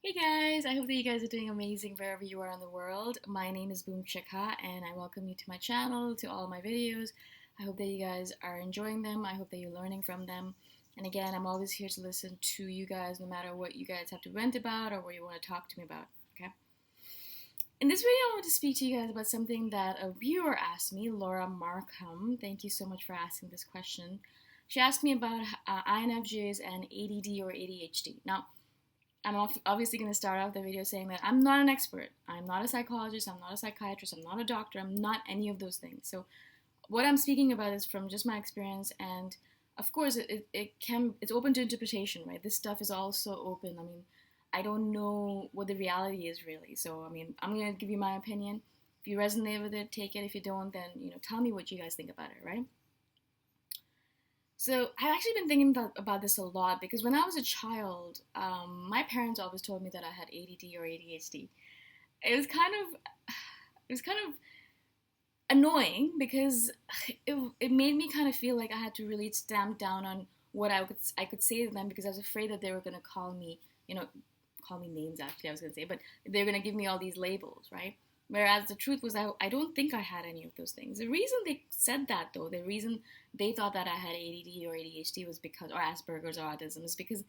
Hey guys, I hope that you guys are doing amazing wherever you are in the world. My name is Boom Chikha and I welcome you to my channel, to all my videos. I hope that you guys are enjoying them. I hope that you're learning from them. And again, I'm always here to listen to you guys no matter what you guys have to vent about or what you want to talk to me about, okay? In this video, I want to speak to you guys about something that a viewer asked me, Laura Markham. Thank you so much for asking this question. She asked me about INFJs and ADD or ADHD. Now, I'm obviously going to start off the video saying that I'm not an expert. I'm not a psychologist. I'm not a psychiatrist. I'm not a doctor. I'm not any of those things. So what I'm speaking about is from just my experience, and of course it's open to interpretation, right? This stuff is also open. I mean, I don't know what the reality is really. So I mean, I'm going to give you my opinion. If you resonate with it, take it. If you don't, then tell me what you guys think about it, right? So I've actually been thinking about this a lot because when I was a child, my parents always told me that I had ADD or ADHD. It was kind of, it was kind of annoying because it made me kind of feel like I had to really stamp down on what I could say to them because I was afraid that they were gonna call me names actually I was gonna say, but they're gonna give me all these labels, right? Whereas the truth was I don't think I had any of those things. The reason they said that though, the reason they thought that I had ADD or ADHD was because, or Asperger's or autism, is because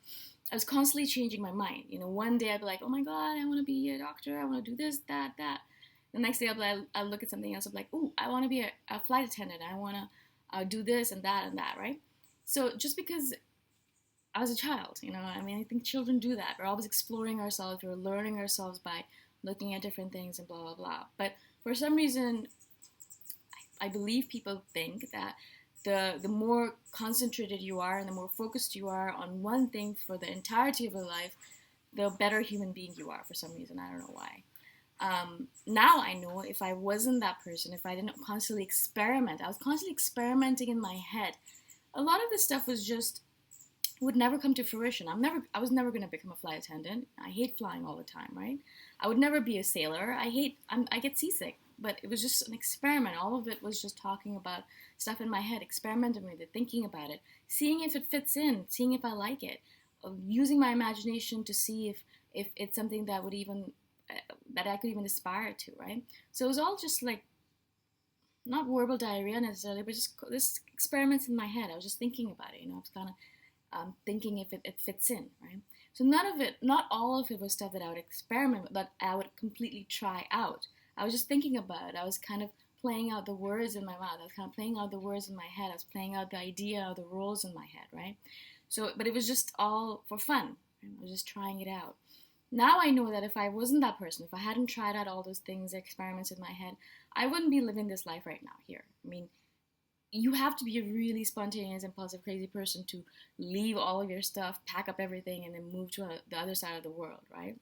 I was constantly changing my mind. One day I'd be like, oh my God, I want to be a doctor. I want to do this, that, that. The next day I'll look at something else. I'm like, ooh, I want to be a flight attendant. I want to do this and that, right? So just because I was a child, I mean, I think children do that. We're always exploring ourselves. We're learning ourselves by looking at different things and blah, blah, blah. But for some reason, I believe people think that the more concentrated you are and the more focused you are on one thing for the entirety of your life, the better human being you are for some reason. I don't know why. Now I know if I wasn't that person, if I didn't constantly experiment, I was constantly experimenting in my head. A lot of this stuff was just would never come to fruition. I was never going to become a flight attendant. I hate flying all the time, right? I would never be a sailor. I get seasick, but it was just an experiment. All of it was just talking about stuff in my head, experimenting with it, thinking about it, seeing if it fits in, seeing if I like it, using my imagination to see if it's something that would even that I could even aspire to, right? So it was all just like not verbal diarrhea necessarily, but just this experiments in my head. I was just thinking about it. I was kind of thinking if it fits in, right? So none of it, not all of it was stuff that I would experiment with, that I would completely try out. I was just thinking about it. I was kind of playing out the words in my mouth. I was kind of playing out the words in my head. I was playing out the idea of the roles in my head, right? So, but it was just all for fun. Right? I was just trying it out. Now I know that if I wasn't that person, if I hadn't tried out all those things, experiments in my head, I wouldn't be living this life right now here. I mean, you have to be a really spontaneous, impulsive, crazy person to leave all of your stuff, pack up everything, and then move to the other side of the world, right?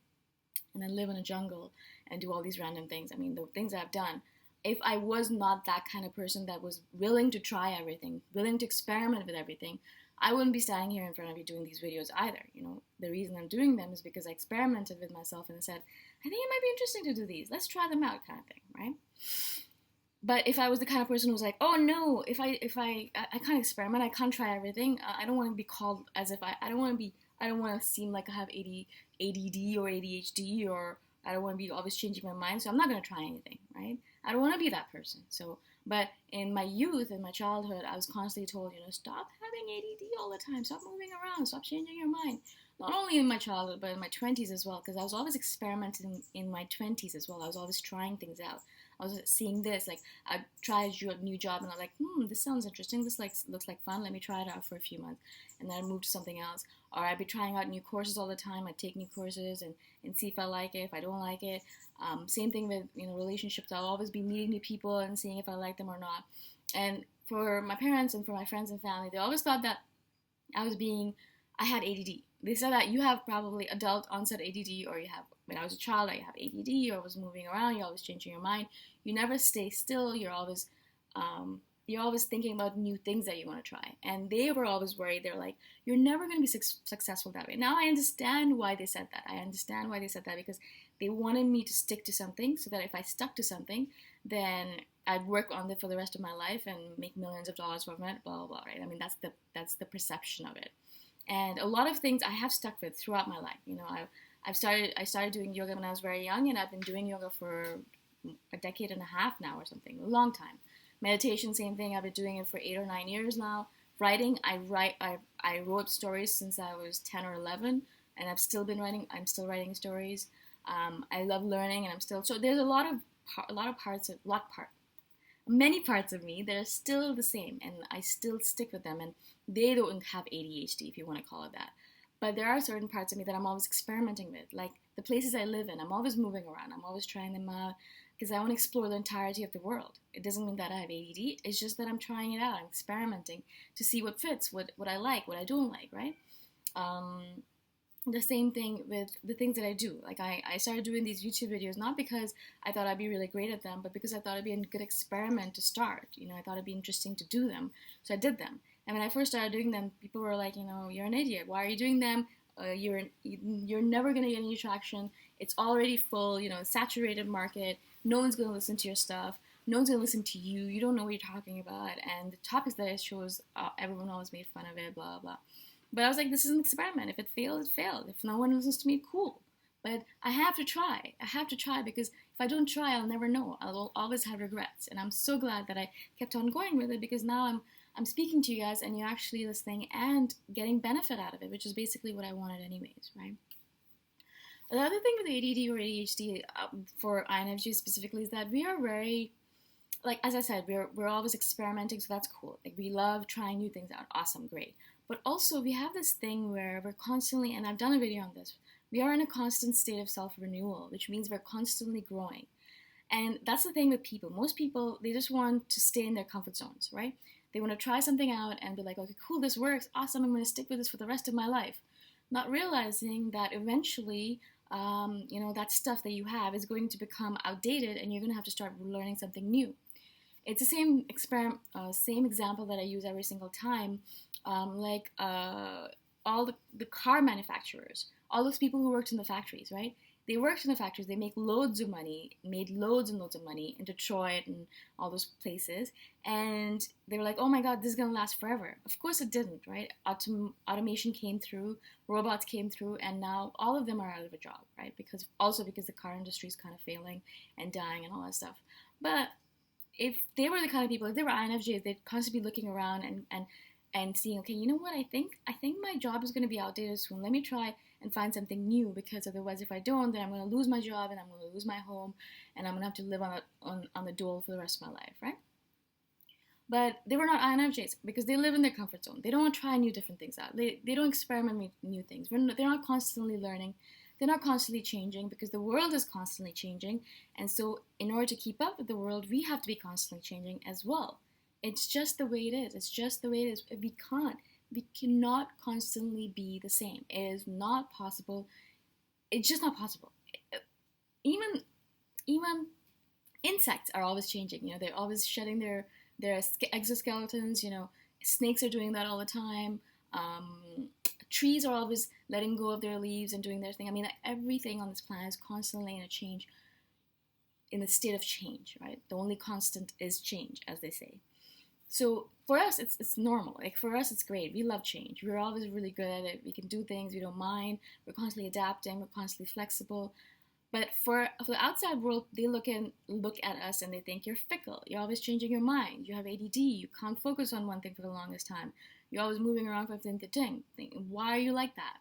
And then live in a jungle and do all these random things. I mean, the things I've done. If I was not that kind of person that was willing to try everything, willing to experiment with everything, I wouldn't be standing here in front of you doing these videos either. The reason I'm doing them is because I experimented with myself and said, I think it might be interesting to do these. Let's try them out, kind of thing, right? But if I was the kind of person who was like, oh no, I can't experiment, I can't try everything. I don't want to be called as if I don't want to seem like I have ADD or ADHD, or I don't want to be always changing my mind. So I'm not going to try anything, right? I don't want to be that person. So, but in my youth, in my childhood, I was constantly told, stop having ADD all the time, stop moving around, stop changing your mind. Not only in my childhood, but in my 20s as well, because I was always experimenting in my 20s as well. I was always trying things out. I was seeing this, like I tried a new job and I'm like, this sounds interesting. This looks like fun. Let me try it out for a few months, and then I moved to something else. Or I'd be trying out new courses all the time. I'd take new courses and see if I like it, if I don't like it. Same thing with relationships. I'll always be meeting new people and seeing if I like them or not. And for my parents and for my friends and family, they always thought that I had ADD. They said that you have probably adult onset ADD, or you have, when I was a child, I have ADD, or was moving around, you're always changing your mind. You never stay still. You're always thinking about new things that you want to try. And they were always worried. They're like, you're never going to be successful that way. Now I understand why they said that. I understand why they said that, because they wanted me to stick to something, so that if I stuck to something, then I'd work on it for the rest of my life and make millions of dollars from it, blah, blah, blah, right? I mean, that's the perception of it. And a lot of things I have stuck with throughout my life. I started doing yoga when I was very young, and I've been doing yoga for a decade and a half now or something, a long time. Meditation, same thing. I've been doing it for 8 or 9 years now. Writing, I wrote stories since I was 10 or 11, and I've still been writing. I'm still writing stories. I love learning, and I'm still so. There's many parts of me that are still the same, and I still stick with them. And they don't have ADHD, if you want to call it that. But there are certain parts of me that I'm always experimenting with, like the places I live in. I'm always moving around. I'm always trying them out because I want to explore the entirety of the world. It doesn't mean that I have ADD. It's just that I'm trying it out. I'm experimenting to see what fits, what I like, what I don't like, right? The same thing with the things that I do. Like I started doing these YouTube videos not because I thought I'd be really great at them, but because I thought it'd be a good experiment to start. I thought it'd be interesting to do them. So I did them. And when I first started doing them, people were like, you're an idiot. Why are you doing them? You're never going to get any traction. It's already full, saturated market. No one's going to listen to your stuff. No one's going to listen to you. You don't know what you're talking about. And the topics that I chose, everyone always made fun of it, blah, blah. But I was like, this is an experiment. If it failed, it failed. If no one listens to me, cool. But I have to try. I have to try because if I don't try, I'll never know. I'll always have regrets. And I'm so glad that I kept on going with it because now I'm speaking to you guys and you're actually listening and getting benefit out of it, which is basically what I wanted anyways, right? The other thing with ADD or ADHD for INFJs specifically is that we are very, like as I said, we're always experimenting, so that's cool. Like we love trying new things out. Awesome, great. But also we have this thing where we're constantly, and I've done a video on this, we are in a constant state of self-renewal, which means we're constantly growing. And that's the thing with people. Most people, they just want to stay in their comfort zones, right? They want to try something out and be like, okay, cool, this works, awesome, I'm going to stick with this for the rest of my life. Not realizing that eventually, that stuff that you have is going to become outdated and you're going to have to start learning something new. It's the same example that I use every single time, all the car manufacturers, all those people who worked in the factories, right? They worked in the factories, they make loads of money, made loads and loads of money in Detroit and all those places, and they were like, oh my god, this is going to last forever. Of course it didn't, right? Automation came through, robots came through, and now all of them are out of a job, right? Because the car industry is kind of failing and dying and all that stuff. But if they were the kind of people, if they were INFJs, they'd constantly be looking around and seeing, okay, you know what, I think my job is going to be outdated soon. Let me try and find something new, because otherwise if I don't, then I'm going to lose my job and I'm going to lose my home and I'm going to have to live on the dole for the rest of my life, right? But they were not INFJs because they live in their comfort zone. They don't want to try different things out. They don't experiment with new things. They're not constantly learning. They're not constantly changing because the world is constantly changing. And so in order to keep up with the world, we have to be constantly changing as well. It's just the way it is. It's just the way it is. We cannot constantly be the same. It is not possible. It's just not possible. Even insects are always changing. They're always shedding their exoskeletons. Snakes are doing that all the time. Trees are always letting go of their leaves and doing their thing. I mean, everything on this planet is constantly in a state of change, right? The only constant is change, as they say. So for us, it's normal. Like for us, it's great. We love change. We're always really good at it. We can do things. We don't mind. We're constantly adapting. We're constantly flexible. But for the outside world, they look at us and they think you're fickle. You're always changing your mind. You have ADD. You can't focus on one thing for the longest time. You're always moving around from thing to thing. Why are you like that?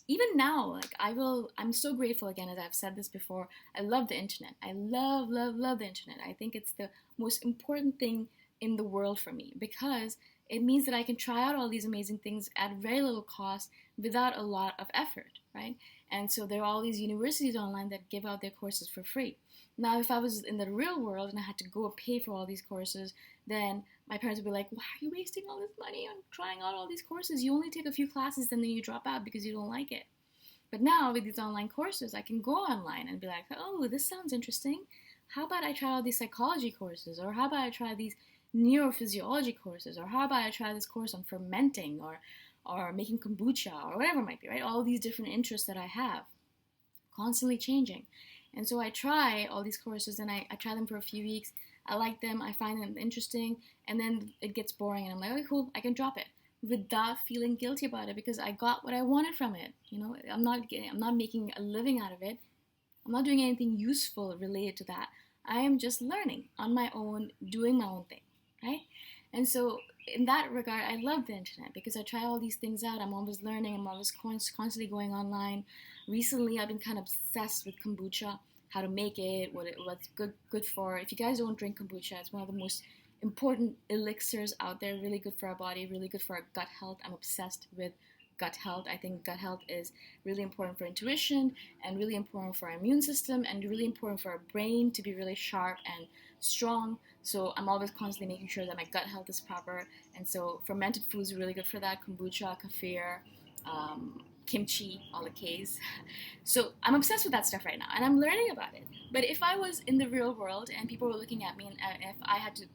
Even now, I'm so grateful, again, as I've said this before. I love the internet. I love, love, love the internet. I think it's the most important thing in the world for me, because it means that I can try out all these amazing things at very little cost without a lot of effort, right? And so there are all these universities online that give out their courses for free. Now, if I was in the real world and I had to go and pay for all these courses, then my parents would be like, why are you wasting all this money on trying out all these courses? You only take a few classes and then you drop out because you don't like it. But now with these online courses, I can go online and be like, oh, this sounds interesting. How about I try out these psychology courses? Or how about I try these neurophysiology courses? Or how about I try this course on fermenting or making kombucha or whatever it might be, right? All these different interests that I have, constantly changing. And so I try all these courses and I try them for a few weeks. I like them, I find them interesting, and then it gets boring and I'm like, okay, cool, I can drop it. without feeling guilty about it because I got what I wanted from it. I'm not making a living out of it. I'm not doing anything useful related to that. I am just learning on my own, doing my own thing, right? And so, in that regard, I love the internet because I try all these things out. I'm always learning. I'm always constantly going online. Recently, I've been kind of obsessed with kombucha, how to make it, what's good for. If you guys don't drink kombucha, it's one of the most important elixirs out there. Really good for our body, really good for our gut health. I'm obsessed with gut health. I think gut health is really important for intuition and really important for our immune system and really important for our brain to be really sharp and strong. So I'm always constantly making sure that my gut health is proper. And so fermented foods are really good for that. Kombucha, kefir, kimchi, all the K's. So I'm obsessed with that stuff right now and I'm learning about it. But if I was in the real world and people were looking at me and if I had to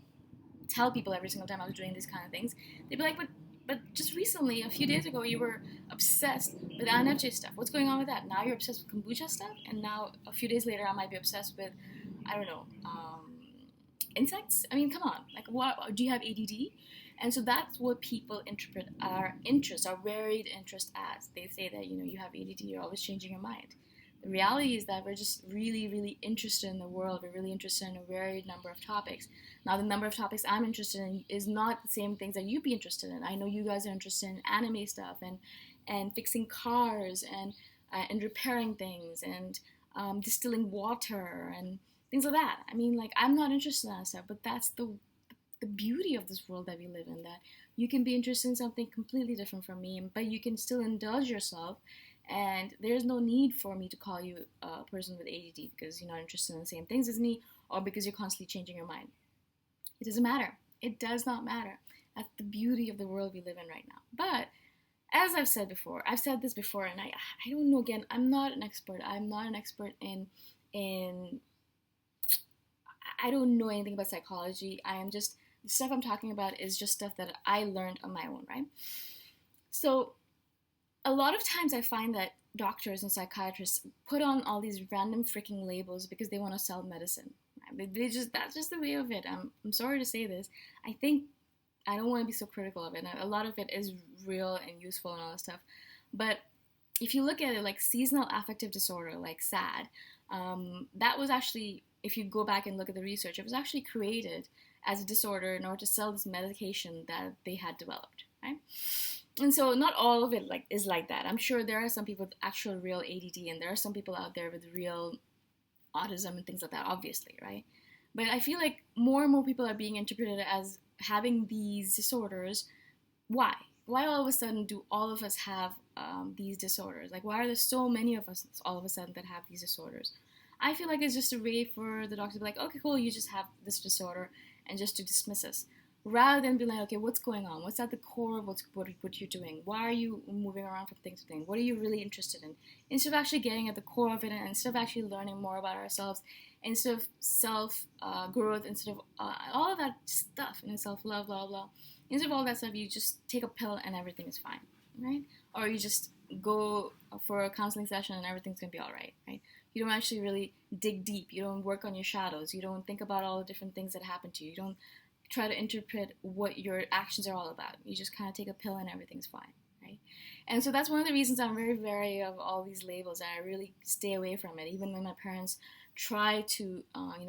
tell people every single time I was doing these kind of things, they'd be like, but just recently, a few days ago, you were obsessed with INFJ stuff. What's going on with that? Now you're obsessed with kombucha stuff, and now a few days later, I might be obsessed with, I don't know, insects? I mean, come on. Like, what? Do you have ADD? And so that's what people interpret our interests, our varied interest as. They say that, you have ADD, you're always changing your mind. The reality is that we're just really, really interested in the world. We're really interested in a varied number of topics. Now, the number of topics I'm interested in is not the same things that you'd be interested in. I know you guys are interested in anime stuff and fixing cars and repairing things and distilling water and things like that. I mean, like, I'm not interested in that stuff, but that's the beauty of this world that we live in, that you can be interested in something completely different from me, but you can still indulge yourself. And there's no need for me to call you a person with ADD because you're not interested in the same things as me or because you're constantly changing your mind. It doesn't matter. It does not matter. That's the beauty of the world we live in right now. But as I've said this before, and I don't know, again, I'm not an expert. I'm not an expert in I don't know anything about psychology. I am just, the stuff I'm talking about is just stuff that I learned on my own, right? So a lot of times I find that doctors and psychiatrists put on all these random freaking labels because they want to sell medicine. That's just the way of it. I'm sorry to say this. I don't want to be so critical of it. And a lot of it is real and useful and all that stuff. But if you look at it like seasonal affective disorder, like SAD, that was actually, if you go back and look at the research, it was actually created as a disorder in order to sell this medication that they had developed, right? And so not all of it is like that. I'm sure there are some people with actual real ADD and there are some people out there with real autism and things like that, obviously, right? But I feel like more and more people are being interpreted as having these disorders. Why? Why all of a sudden do all of us have these disorders? Like, why are there so many of us all of a sudden that have these disorders? I feel like it's just a way for the doctor to be like, okay, cool, you just have this disorder, and just to dismiss us. Rather than be like, okay, what's going on? What's at the core of what you're doing? Why are you moving around from thing to thing? What are you really interested in? Instead of actually getting at the core of it, and instead of actually learning more about ourselves, instead of self-growth, instead of all of that stuff, self-love, blah, blah. Instead of all that stuff, you just take a pill and everything is fine, right? Or you just go for a counseling session and everything's going to be all right, right? You don't actually really dig deep. You don't work on your shadows. You don't think about all the different things that happen to you. You don't try to interpret what your actions are all about. You just kind of take a pill and everything's fine, right? And so that's one of the reasons I'm very wary of all these labels, and I really stay away from it. Even when my parents try to,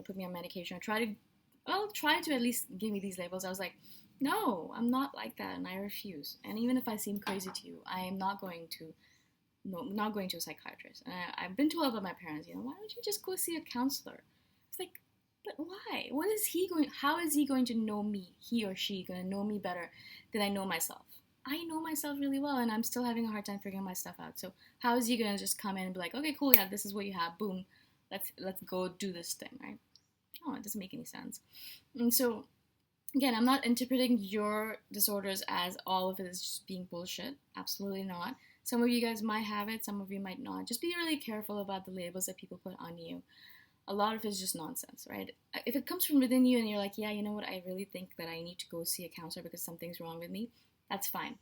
put me on medication or try to at least give me these labels, I was like, no, I'm not like that, and I refuse. And even if I seem crazy to you, I am not going to a psychiatrist. And I've been told by my parents, why don't you just go see a counselor? It's like, but why? How is he going to know me? He or she going to know me better than I know myself? I know myself really well, and I'm still having a hard time figuring my stuff out. So how is he going to just come in and be like, okay, cool, yeah, this is what you have, boom, let's go do this thing, right? Oh, it doesn't make any sense. And so, again, I'm not interpreting your disorders as all of it is just being bullshit. Absolutely not. Some of you guys might have it, some of you might not. Just be really careful about the labels that people put on you. A lot of it is just nonsense, right? If it comes from within you and you're like, yeah, you know what, I really think that I need to go see a counselor because something's wrong with me, that's fine.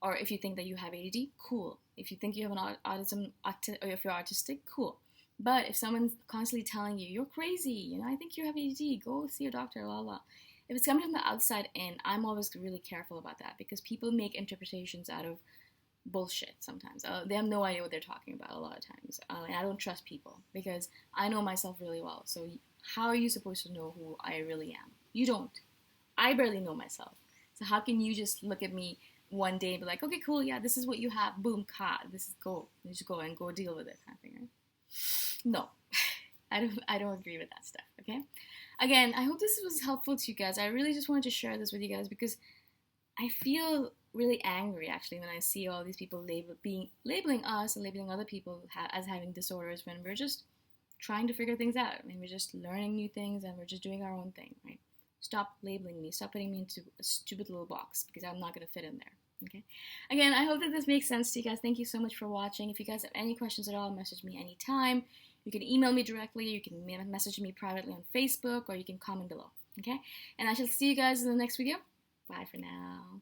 Or if you think that you have ADD, cool. If you think you have an autism, or if you're autistic, cool. But if someone's constantly telling you, you're crazy, I think you have ADD, go see a doctor, blah, blah. if it's coming from the outside in, I'm always really careful about that because people make interpretations out of bullshit sometimes. They have no idea what they're talking about a lot of times. And I don't trust people because I know myself really well. So how are you supposed to know who I really am? You don't. I barely know myself. So how can you just look at me one day and be like, okay, cool, yeah, this is what you have, boom, this is go. You just go and go deal with it, kind of thing, right? No, I don't agree with that stuff. Okay. Again, I hope this was helpful to you guys. I really just wanted to share this with you guys because I feel really angry actually when I see all these people labeling us and labeling other people as having disorders when we're just trying to figure things out. I mean, we're just learning new things and we're just doing our own thing, right? Stop labeling me. Stop putting me into a stupid little box because I'm not going to fit in there. Okay. Again, I hope that this makes sense to you guys. Thank you so much for watching. If you guys have any questions at all, message me anytime. You can email me directly. You can message me privately on Facebook or you can comment below. Okay. And I shall see you guys in the next video. Bye for now.